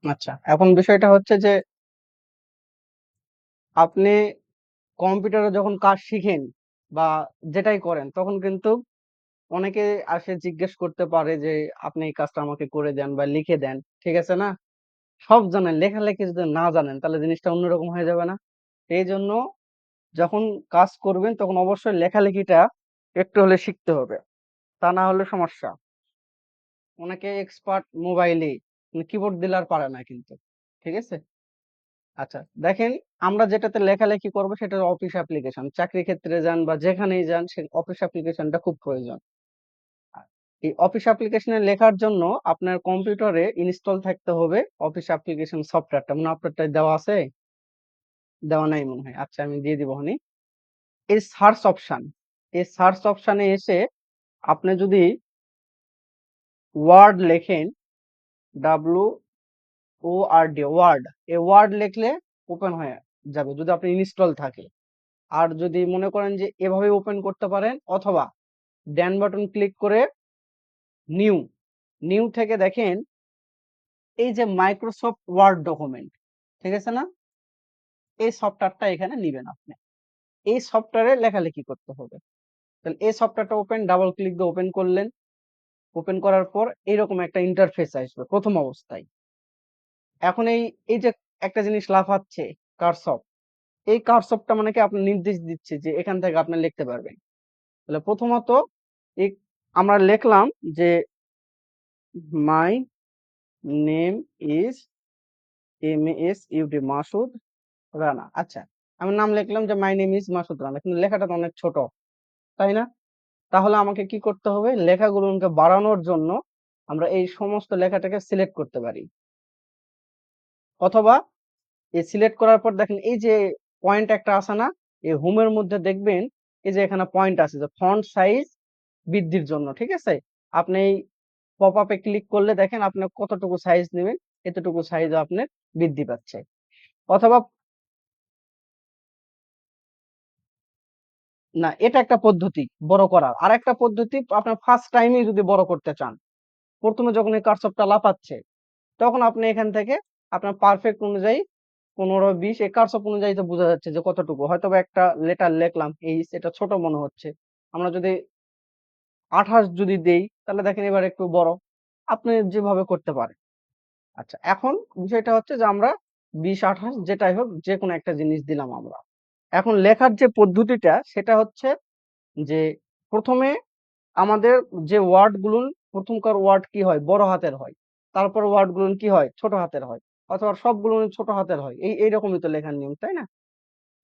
আচ্ছা, এখন বিষয়টা হচ্ছে যে আপনি কম্পিউটারে যখন কাজ শিখেন বা যেটাই করেন তখন কিন্তু অনেকে আসে জিজ্ঞেস করতে পারে যে আপনি এই কাজটা আমাকে করে দেন বা লিখে দেন। ঠিক আছে না? সব জানেন, লেখালেখি যদি না জানেন তাহলে জিনিসটা অন্যরকম হয়ে যাবে না? এইজন্য যখন কাজ করবেন তখন অবশ্যই লেখালেখিটা একটু হলে শিখতে হবে। তা না হলে সমস্যা। অনেকে এক্সপার্ট মোবাইলে, কিবোর্ড দিলে আর পারে না কিন্তু। ঠিক আছে? আচ্ছা, দেখেন আমরা যেটাতে লেখালেখি করব সেটা অফিস অ্যাপ্লিকেশন। চাকরি ক্ষেত্রে যান বা যেখানেই যান সে অফিস অ্যাপ্লিকেশনটা খুব প্রয়োজন। আ এই অফিস অ্যাপ্লিকেশনে লেখার জন্য আপনার কম্পিউটারে ইনস্টল থাকতে হবে অফিস অ্যাপ্লিকেশন সফটওয়্যারটা। মনে হয় আপনারটায় দেওয়া আছে? দেওয়া নাই মনে হয়। আচ্ছা, আমি দিয়ে দিব এখনই। এই সার্চ অপশন, এই সার্চ অপশনে এসে আপনি যদি ওয়ার্ড লেখেন, WORD, ওয়ার্ড। এই ওয়ার্ড লিখলে ওপেন হয়ে যাবে যদি আপনার ইনস্টল থাকে। আর যদি মনে করেন যে এভাবে ওপেন করতে পারেন অথবা ডান বাটন ক্লিক করে নিউ, নিউ থেকে দেখেন এই যে মাইক্রোসফট ওয়ার্ড ডকুমেন্ট, ঠিক আছে না? এই সফটওয়্যারটা এখানে নিবেন আপনি। এই সফটওয়্যারে লেখালেখি করতে হবে। তাহলে এই সফটওয়্যারটা ওপেন, ডাবল ক্লিক দিয়ে ওপেন করলেন। ওপেন করার পর এইরকম একটা ইন্টারফেস আসবে প্রথম অবস্থায়। এখন এই যে একটা জিনিস লাফাচ্ছে কার্সর, এই কার্সরটা মানে কি আপনার নির্দেশ দিচ্ছে যে এখান থেকে আপনি লিখতে পারবেন। তাহলে প্রথমত এই আমরা লিখলাম যে my name is MASUD Masud Rana. আচ্ছা, আমি নাম লিখলাম যে my name is Masud Rana, কিন্তু লেখাটা তো অনেক ছোট, তাই না? তাহলে আমাকে কি করতে হবে? লেখাগুলোকে বাড়ানোর জন্য আমরা এই সমস্ত লেখাটাকে সিলেক্ট করতে পারি। অথবা এই সিলেক্ট করার পর দেখেন এই যে পয়েন্ট একটা আছে না? এই হোমের মধ্যে দেখবেন এই যে এখানে পয়েন্ট আছে যে ফন্ট সাইজ বৃদ্ধির জন্য, ঠিক আছে? আপনি এই পপ আপে ক্লিক করলে দেখেন আপনি কতটুকু সাইজ নেবেন, এতটুকু সাইজও আপনার বৃদ্ধি পাচ্ছে। অথবা না, এটা একটা পদ্ধতি বড় করার। আরেকটা পদ্ধতি, আপনার ফার্স্ট টাইমেই যদি বড় করতে চান, ১ম এ যখন এই কার্সরটা লাফাচ্ছে, তখন আপনি এখান থেকে আপনার পারফেক্ট অনুযায়ী ১৫-২০ এই কার্সর অনুযায়ী তো বোঝা যাচ্ছে যে কতটুকু। হয়তোবা একটা লেটার লেখলাম এইচ, এটা ছোট মনে হচ্ছে। আমরা যদি ২৮ যদি দেই তাহলে দেখেন এবার একটু বড়। আপনি যেভাবে করতে পারেন। আচ্ছা, এখন বিষয়টা হচ্ছে যে আমরা ২০-২৮ যেটাই হোক যেকোনো একটা জিনিস দিলাম আমরা। এখন লেখার যে পদ্ধতিটা সেটা হচ্ছে যে ১ম এ আমাদের যে ওয়ার্ড গুলো, প্রথমকার ওয়ার্ড কি হয়? বড় হাতের হয়। তারপর ওয়ার্ড গুলো কি হয়? ছোট হাতের হয়। অথবা সবগুলো ছোট হাতের হয়। এইরকমই তো লেখার নিয়ম, তাই না?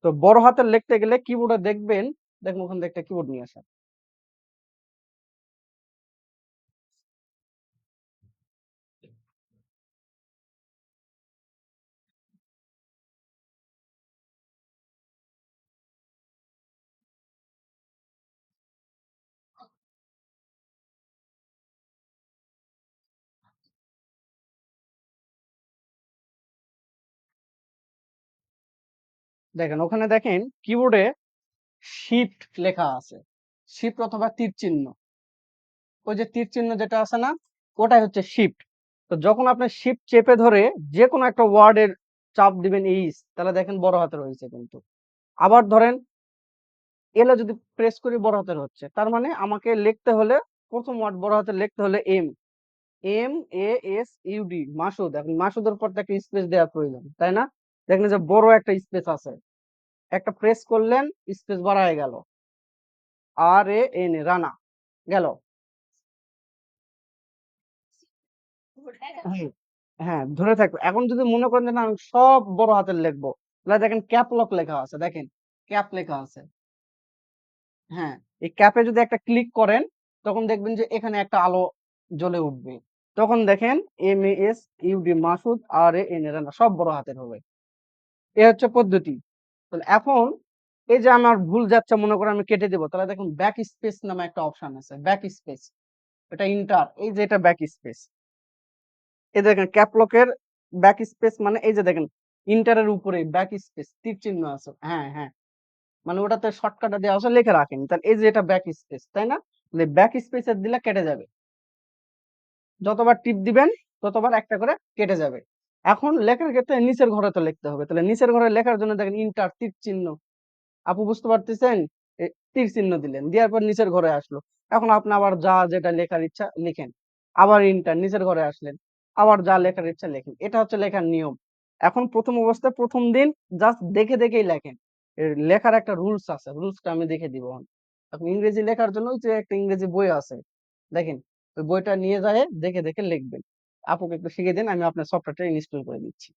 তো বড় হাতের লিখতে গেলে কিবোর্ডে দেখবেন, দেখুন ওখান থেকে একটা কিবোর্ড নিয়ে আসেন। দেখেন ওখানে দেখেন কিবোর্ডে শিফট লেখা আছে। শিফট অথবা তীর চিহ্ন। ওই যে তীর চিহ্ন যেটা আছে না? ওটাই হচ্ছে শিফট। তো যখন আপনি শিফট চেপে ধরে যেকোনো একটা ওয়ার্ডের চাপ দিবেন এইচ, তাহলে দেখেন বড় হাতের হয়েছে কিন্তু। আবার ধরেন এলে যদি প্রেস করি বড় হাতের হচ্ছে। তার মানে আমাকে লিখতে হলে ১ম ওয়ার্ড বড় হাতের লিখতে হলে MASUD মাসুদ। এখন মাসুদের পর তো একটা স্পেস দেওয়া প্রয়োজন, তাই না? দেখেন যে বড় একটা স্পেস আছে। একটা প্রেস করলেন, স্পেস বাড়ায় গেল। RAN রানা গেল। হ্যাঁ, হ্যাঁ, ধরে থাকবে। এখন যদি মনে করেন যে না আমি সব বড় হাতের লিখবো, তাহলে দেখেন ক্যাপ লক লেখা আছে। দেখেন ক্যাপ লেখা আছে। হ্যাঁ, এই ক্যাপে যদি একটা ক্লিক করেন তখন দেখবেন যে এখানে একটা আলো জ্বলে উঠবে। তখন দেখেন MASUD মাসুদ RAN রানা সব বড় হাতের হবে। এ হচ্ছে পদ্ধতি। তাহলে এখন এই যে আমার ভুল যাচ্ছে মনে করেন আমি কেটে দেব। তাহলে দেখুন ব্যাক স্পেস নামে একটা অপশন আছে। Back space. এটা ইন্টার, এই যে এটা ব্যাক স্পেস। এই দেখেন ক্যাপলকের ব্যাক স্পেস মানে এই যে দেখেন ইন্টারের উপরে ব্যাক স্পেস তীর চিহ্ন আছে। হ্যাঁ, হ্যাঁ। মানে ওটাতে শর্টকাটে দেওয়া আছে, লিখে রাখেন। তাহলে এই যে এটা ব্যাক স্পেস, তাই না? তাহলে ব্যাক স্পেসে দিলে কেটে যাবে। যতবার টিপ দিবেন ততবার একটা করে কেটে যাবে। এখন লেখার ক্ষেত্রে নিচের ঘরে তো লিখতে হবে, তাহলে নিচের ঘরে লেখার জন্য দেখেন ইন্টার তীর চিহ্ন। আপু বুঝতে পারতেছেন? তীর চিহ্ন দিলেন, দেওয়ার পর নিচের ঘরে আসলো। এখন আপনি আবার যা যেটা লেখার ইচ্ছা লিখেন, আবার ইন্টার নিচের ঘরে আসলেন, আবার যা লেখার ইচ্ছা লেখেন। এটা হচ্ছে লেখার নিয়ম। এখন প্রথম অবস্থায় প্রথম দিন জাস্ট দেখে দেখেই লেখেন। এর লেখার একটা রুলস আছে, রুলসটা আমি দেখে দিব এখন। এখন ইংরেজি লেখার জন্য ওই যে একটা ইংরেজি বই আছে, দেখেন ওই বইটা নিয়ে যায় দেখে দেখে লিখবেন। আপুকে একটু শিখিয়ে দিন, আমি আপনার সফটওয়্যারটা ইনস্টল করে দিচ্ছি।